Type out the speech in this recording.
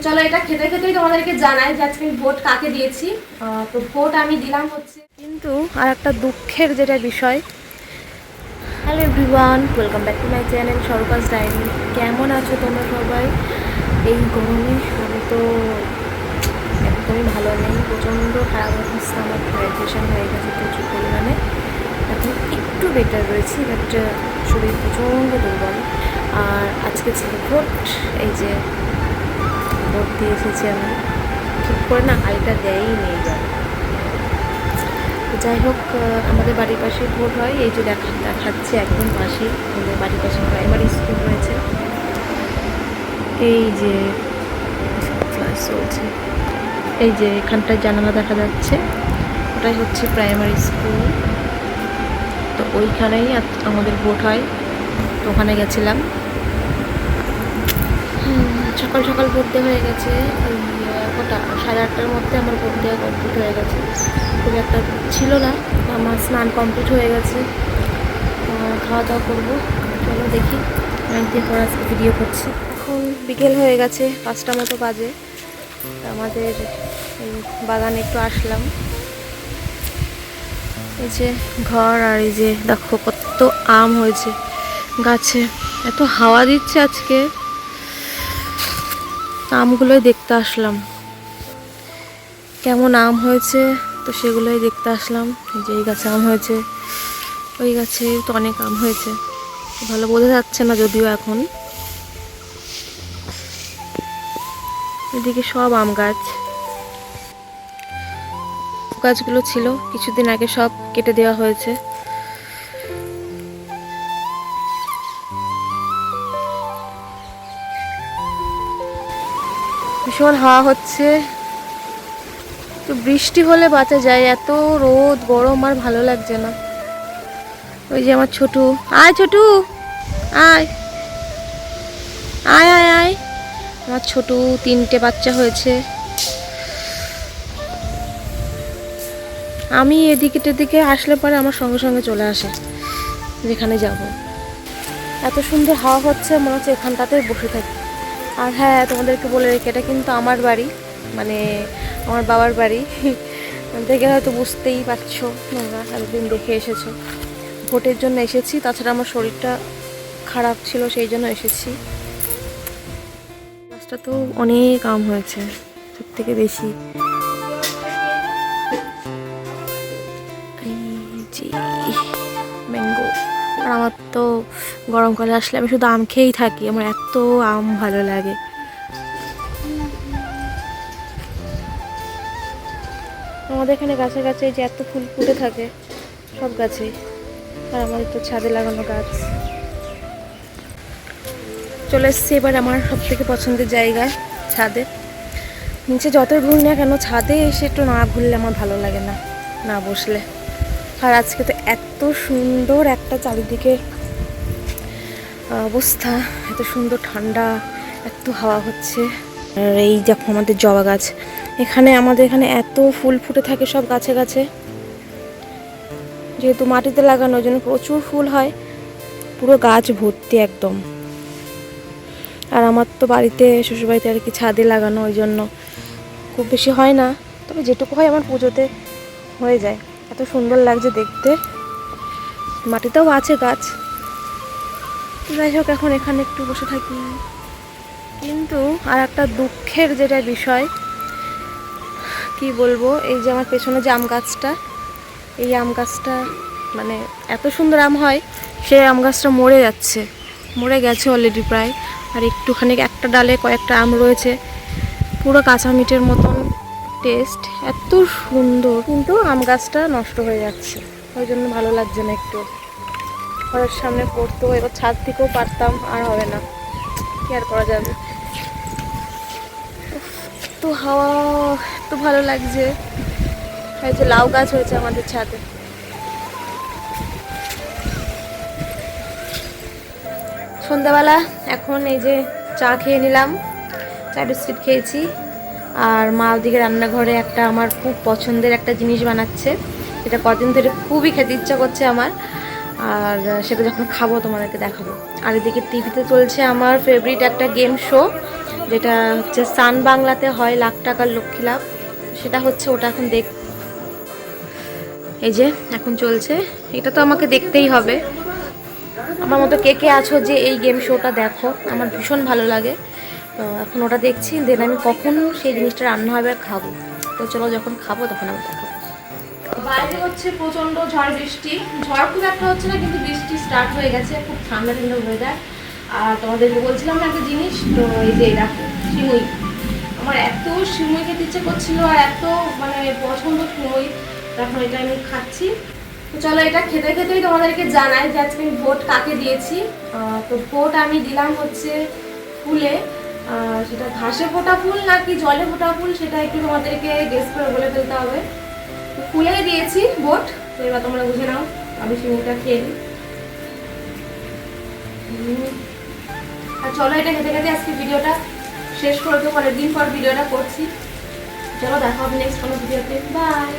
চলো এটা খেতে খেতেই তোমাদেরকে জানাই যে আজকে আমি ভোট কাকে দিয়েছি। তো ভোট আমি দিলাম হচ্ছে, কিন্তু আর একটা দুঃখের যেটা বিষয়। Hello everyone, welcome back to my channel Sarkaj diary. কেমন আছো তোমরা সবাই? এই গরমে আমি তো একদমই ভালো নেই, প্রচণ্ড খারাপ অবস্থা। আমার হাইড্রেশন হয়ে গেছে প্রচুর পরিমাণে। এখন একটু বেটার রয়েছি, বাট শরীর প্রচণ্ড দুর্বল। আর আজকে ছিল ভোট, এই যে ভোট দিয়ে এসেছি আমি। ঠিক করে না গাড়িটা দেয়ই নিয়ে যায়। যাই হোক, আমাদের বাড়ির পাশে ভোট হয়, এই যে দেখাচ্ছে একদম পাশে আমাদের বাড়ির পাশে প্রাইমারি স্কুল রয়েছে। এই যে ক্লাস চলছে, এই যে এখানটায় জানালা দেখা যাচ্ছে, ওটাই হচ্ছে প্রাইমারি স্কুল। তো ওইখানেই আমাদের ভোট হয়, তো ওখানে গেছিলাম। সকাল সকাল ভোট দেওয়া হয়ে গেছে, ওই কটা 8:30টার মধ্যে আমার ভোট দেওয়া কমপ্লিট হয়ে গেছে। খুব একটা ছিল না, আমার স্নান কমপ্লিট হয়ে গেছে। খাওয়া দাওয়া করবো, চলো দেখি। অনেকদিন পর আজকে ভিডিও করছি। এখন বিকেল হয়ে গেছে, 5টা মতো বাজে। আমাদের এই বাগানে একটু আসলাম। এই যে ঘর, আর এই যে দেখো কত আম হয়েছে গাছে, এত হাওয়া দিচ্ছে আজকে। আমগুলোই দেখতে আসলাম, কেমন আম হয়েছে, তো সেগুলোই দেখতে আসলাম। যে এই গাছে আম হয়েছে, ওই গাছে তো অনেক আম হয়েছে, ভালো বোঝা যাচ্ছে না যদিও এখন। এদিকে সব আম গাছ, গাছগুলো ছিল কিছুদিন আগে, সব কেটে দেওয়া হয়েছে। ভীষণ হাওয়া হচ্ছে, তো বৃষ্টি হলে বাঁচা যায়, এত রোদ গরম আর ভালো লাগছে না। ওই যে আমার ছোটু, আয় ছোটু আয় আয় আয় আয়। আমার ছোটু 3টে বাচ্চা হয়েছে। আমি এদিকে টেদিকে আসলে পরে আমার সঙ্গে সঙ্গে চলে আসে যেখানে যাব। এত সুন্দর হাওয়া হচ্ছে, মনে হচ্ছে এখানটাতেই বসে থাকি। আর হ্যাঁ, তোমাদেরকে বলে রেখে, এটা কিন্তু আমার বাড়ি, মানে আমার বাবার বাড়ি। দেখে হয়তো বুঝতেই পারছো, তোমরা এতদিন দেখে এসেছো। ভোটের জন্য এসেছি, তাছাড়া আমার শরীরটা খারাপ ছিল, সেই জন্য এসেছি। গাছটা তো অনেক আম হয়েছে, সব থেকে বেশি। ম্যাঙ্গো। আর আমার তো গরমকালে আসলে আমি শুধু আম খেয়েই থাকি, আমার এত আম ভালো লাগে। আমাদের এখানে গাছে গাছে যে এত ফুল ফুটে থাকে, সব গাছেই। আর আমাদের তো ছাদে লাগানো গাছ। চলে এসছি এবার আমার সব থেকে পছন্দের জায়গায়, ছাদে। নিচে যতই ঘুরি না কেন, ছাদে এসে একটু না ঘুরলে আমার ভালো লাগে না, না বসলে। আর আজকে তো এত সুন্দর একটা চারিদিকে অবস্থা, এত সুন্দর ঠান্ডা, এত হাওয়া হচ্ছে। আর এই দেখো আমাদের জবা গাছ, আমাদের এখানে এত ফুল ফুটে থাকে সব গাছে গাছে। যেহেতু মাটিতে লাগানো, ওই জন্য প্রচুর ফুল হয়, পুরো গাছ ভর্তি একদম। আর আমার তো বাড়িতে, শ্বশুরবাড়িতে আর কি ছাদে লাগানো, ওই জন্য খুব বেশি হয় না, তবে যেটুকু হয় আমার পুজোতে হয়ে যায়। এত সুন্দর লাগছে দেখতে। মাটিতেও আছে গাছ। যাই হোক, এখন এখানে একটু বসে থাকি। কিন্তু আর একটা দুঃখের যেটা বিষয়, কি বলবো, এই যে আমার পেছনে যে আম গাছটা, এই আম গাছটা মানে এত সুন্দর আম হয়, সেই আম গাছটা মরে গেছে অলরেডি প্রায়। আর একটুখানি একটা ডালে কয়েকটা আম রয়েছে, পুরো কাঁচা মিটের মতন টেস্ট, এত সুন্দর, কিন্তু আম গাছটা নষ্ট হয়ে যাচ্ছে। ওই জন্য ভালো লাগছে না একটু। ঘরের সামনে পড়তো, এবার ছাদ থেকেও পারতাম, আর হবে না, কি আর করা যাবে। তো হাওয়া, এত ভালো লাগছে। এই যে লাউ গাছ হয়েছে আমাদের ছাদে। সন্ধ্যাবেলা এখন এই যে চা খেয়ে নিলাম, চা বিস্কিট খেয়েছি। আর মা ওদিকে রান্নাঘরে একটা আমার খুব পছন্দের একটা জিনিস বানাচ্ছে, যেটা কদিন ধরে খুবই খেতে ইচ্ছা করছে আমার। আর সেটা যখন খাবো তোমাদেরকে দেখাবো। আর এদিকে টিভিতে চলছে আমার ফেভারিট একটা গেম শো, যেটা হচ্ছে সান বাংলাতে হয় লাখ টাকার লক্ষ্মী লাভ, সেটা হচ্ছে ওটা এখন এই যে এখন চলছে, এটা তো আমাকে দেখতেই হবে। আমার মতো কে কে আছো যে এই গেম শোটা দেখো, আমার ভীষণ ভালো লাগে। তো এখন ওটা দেখছি, দেন আমি কখন সেই জিনিসটা রান্না হবে আর খাবো। তো চলো যখন খাবো তখন আমি দেখাবো। বাইরে হচ্ছে প্রচন্ড ঝড় বৃষ্টি, ঝড় খুব একটা হচ্ছে না কিন্তু বৃষ্টি স্টার্ট হয়ে গেছে, খুব ঠান্ডা ঠান্ডা ওয়েদার। আর তোমাদেরকে বলছিলাম না একটা জিনিস, তো এই যে দেখো সিমুই, আমার এত সিমুই খেতে ইচ্ছে করছিল আর এত মানে পছন্দ সিমুই, তখন এটা আমি খাচ্ছি। তো চলো এটা খেতে খেতেই তোমাদেরকে জানাই যে আজকে আমি ভোট কাকে দিয়েছি। তো ভোট আমি দিলাম হচ্ছে ফুলে, সেটা ঘাসে ফোটা ফুল নাকি জলে ফোটা ফুল সেটা একটু তোমাদেরকে গেস করে বলে ফেলতে হবে। তো ফুলে দিয়েছি ভোট, তো এবার তোমরা বুঝে নাও। আমি সিমুইটা খেয়ে নিই। আর চলো এটা খেতে খেতে আজকে ভিডিওটা শেষ করে দেবো, অনেকদিন পর ভিডিওটা করছি। চলো দেখা হবে নেক্সট কোনো ভিডিওতে, বাই।